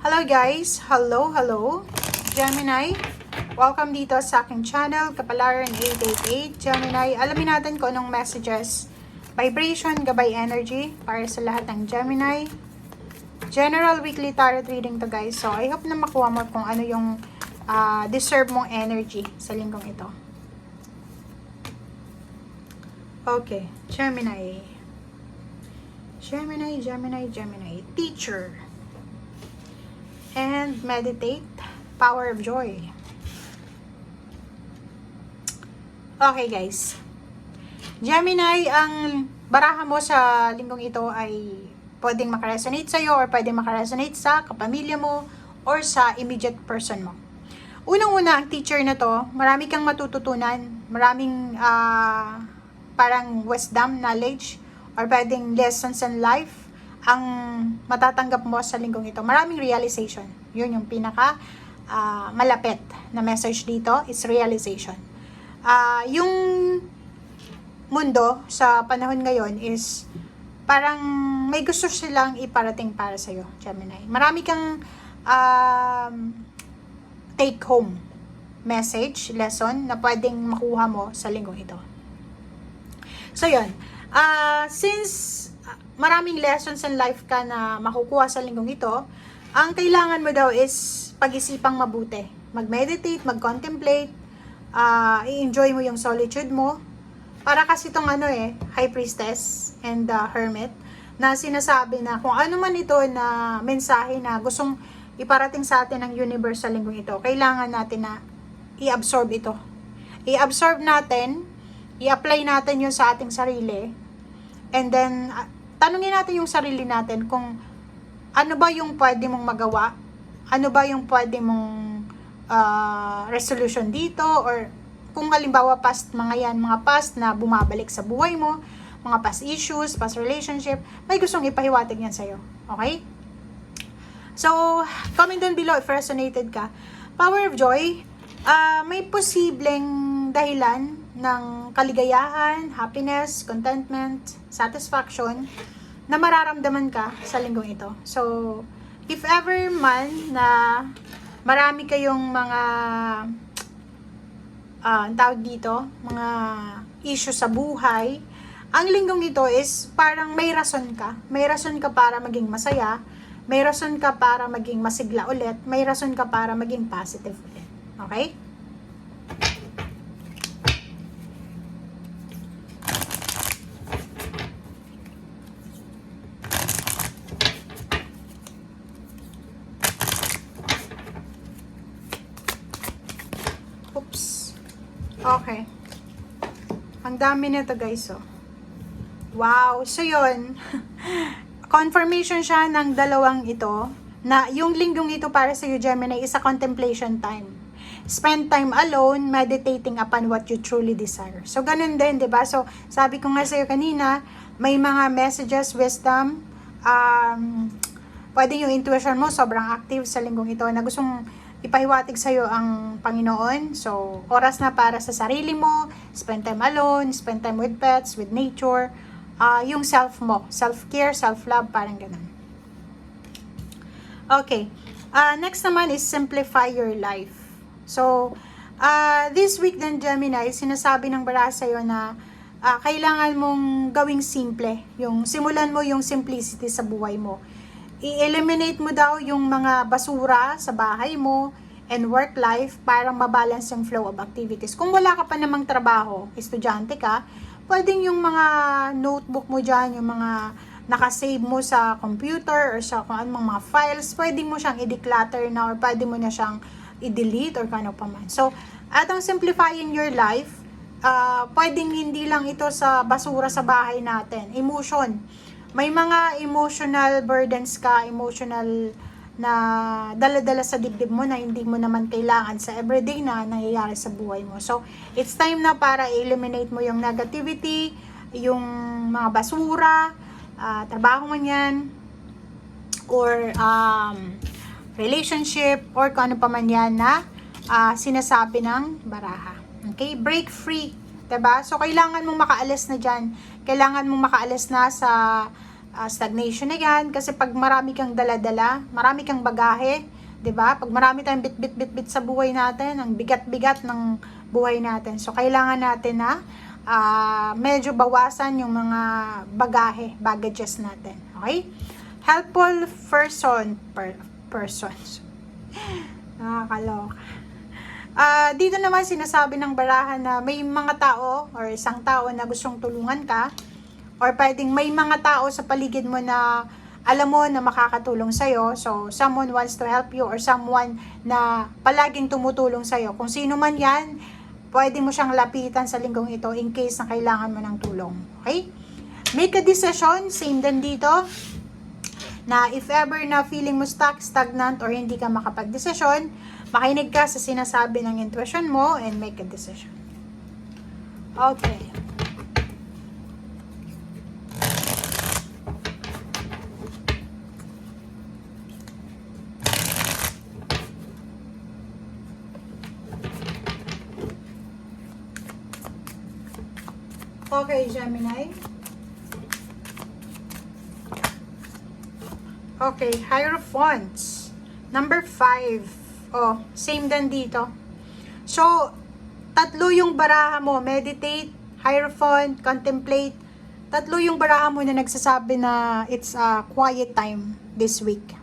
Hello guys! Hello! Gemini, welcome dito sa aking channel, Kapalaran 888. Gemini, alamin natin kung anong messages, vibration, gabay energy para sa lahat ng Gemini. General weekly tarot reading to guys. So, I hope na makuha mo kung ano yung deserve mong energy sa linggong ito. Okay, Gemini. Teacher. And meditate, power of joy. Okay guys, Gemini, ang baraha mo sa linggong ito ay pwedeng makaresonate sa'yo or pwedeng makaresonate sa kapamilya mo or sa immediate person mo. Unang-una, ang teacher na to, marami kang matututunan, maraming parang wisdom, knowledge, or pwedeng lessons in life ang matatanggap mo sa linggong ito. Maraming realization. Yun yung pinaka malapit na message dito is realization. Yung mundo sa panahon ngayon is parang may gusto silang iparating para sa'yo, Gemini. Marami kang take home message, lesson na pwedeng makuha mo sa linggong ito. So yun, since maraming lessons in life ka na makukuha sa linggong ito, ang kailangan mo daw is pag-isipang mabuti. Mag-meditate, mag-contemplate, i-enjoy mo yung solitude mo. Para kasi itong High Priestess and Hermit, na sinasabi na kung ano man ito na mensahe na gustong iparating sa atin ng universe sa linggong ito, kailangan natin na i-absorb ito. I-absorb natin, i-apply natin yun sa ating sarili, and then tanungin natin yung sarili natin kung ano ba yung pwede mong magawa, ano ba yung pwede mong resolution dito, or kung halimbawa mga past na bumabalik sa buhay mo, mga past issues, past relationship, may gustong ipahiwatig yan sa'yo. Okay? So, comment down below if resonated ka. Power of joy, may posibleng dahilan ng kaligayahan, happiness, contentment, satisfaction na mararamdaman ka sa linggong ito. So, if ever man na marami kayong mga tawag dito, mga issue sa buhay, ang linggong ito is parang may rason ka. May rason ka para maging masaya, may rason ka para maging masigla ulit, may rason ka para maging positive ulit. Okay? Oops. Okay. Ang dami nito guys, oh. Wow. So, yun. Confirmation siya ng dalawang ito na yung linggong ito para sa you, Gemini, is a contemplation time. Spend time alone, meditating upon what you truly desire. So, ganun din, diba? So, sabi ko nga sa'yo kanina, may mga messages, wisdom, pwede yung intuition mo sobrang active sa linggong ito na gustong ipahiwatig sa'yo ang Panginoon. So, oras na para sa sarili mo, spend time alone, spend time with pets, with nature, yung self mo, self-care, self-love, parang ganun. Okay, next naman is simplify your life. So, this week din, Gemini, sinasabi ng baraha sa'yo na kailangan mong gawing simple. Simulan mo yung simplicity sa buhay mo. I-eliminate mo daw yung mga basura sa bahay mo and work life para mabalance yung flow of activities. Kung wala ka pa namang trabaho, estudyante ka, pwedeng yung mga notebook mo dyan, yung mga nakasave mo sa computer or sa kung anong mga files, pwedeng mo siyang i-declutter na or pwede mo na siyang i-delete or kano pa man. So, atong simplifying your life, pwedeng hindi lang ito sa basura sa bahay natin. Emotion. May mga emotional burdens ka, emotional na dala-dala sa dibdib mo na hindi mo naman kailangan sa everyday na nangyayari sa buhay mo. So, it's time na para i-eliminate mo yung negativity, yung mga basura, trabaho man yan, or relationship, or kung ano pa man yan na sinasabi ng baraha. Okay? Break free. Diba? So, kailangan mong makaalis na dyan. Kailangan mong makaalis na sa stagnation na yan. Kasi pag marami kang dala-dala, marami kang bagahe, 'di ba? Pag marami tayong bit sa buhay natin, ang bigat-bigat ng buhay natin. So, kailangan natin na medyo bawasan yung mga baggages natin. Okay? Helpful persons. Nakakaloka. Dito naman sinasabi ng barahan na may mga tao or isang tao na gustong tulungan ka, or pwedeng may mga tao sa paligid mo na alam mo na makakatulong sa'yo. So, someone wants to help you, or someone na palaging tumutulong sa'yo. Kung sino man yan, pwede mo siyang lapitan sa linggong ito in case na kailangan mo ng tulong. Okay? Make a decision, same din dito, na if ever na feeling mo stuck, stagnant, or hindi ka makapag-desisyon, makinig ka sa sinasabi ng intuition mo and make a decision. Okay. Okay, Gemini. Okay, Hierophants. Number 5. Oh, same din dito. So, tatlo yung baraha mo. Meditate, Hierophant, Contemplate. Tatlo yung baraha mo na nagsasabi na it's a quiet time this week.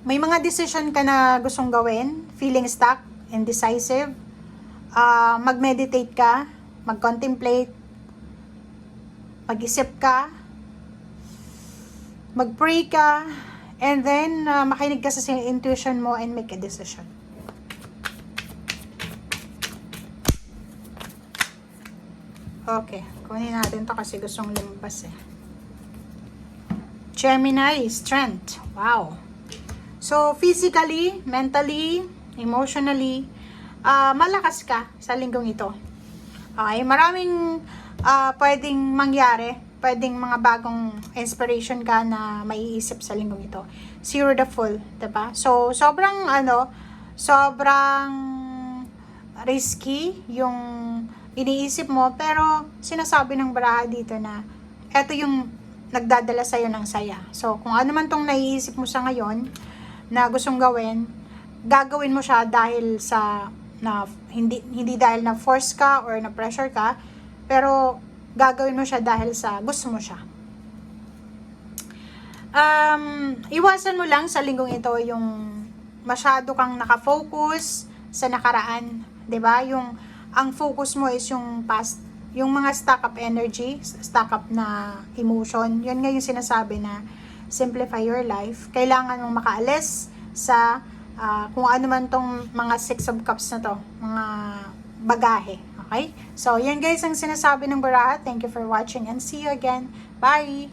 May mga decision ka na gustong gawin, feeling stuck, indecisive. Mag-meditate ka, mag-contemplate, mag-isip ka, mag-pray ka, and then makinig ka sa intuition mo and make a decision. Okay, kunin natin to kasi gustong lumabas eh. Gemini, strength. Wow. So, physically, mentally, emotionally, malakas ka sa linggong ito. Okay, maraming pwedeng mangyari, pwedeng mga bagong inspiration ka na maiisip sa linggong ito. Zero the Fool, diba? So, sobrang risky yung iniisip mo, pero sinasabi ng baraha dito na eto yung nagdadala sa'yo ng saya. So, kung ano man tong naiisip mo sa ngayon na gustong gagawin mo siya dahil sa hindi dahil na force ka or na pressure ka, pero gagawin mo siya dahil sa gusto mo siya. Iwasan mo lang sa linggong ito yung masyado kang nakafocus sa nakaraan, 'di ba? Ang focus mo is yung past, yung mga stack up energy, stack up na emotion. Yun nga yung sinasabi na simplify your life. Kailangan mong makaalis sa kung ano man tong mga 6 of cups na to, mga bagahe. Okay? So, yan guys ang sinasabi ng baraha. Thank you for watching and see you again. Bye!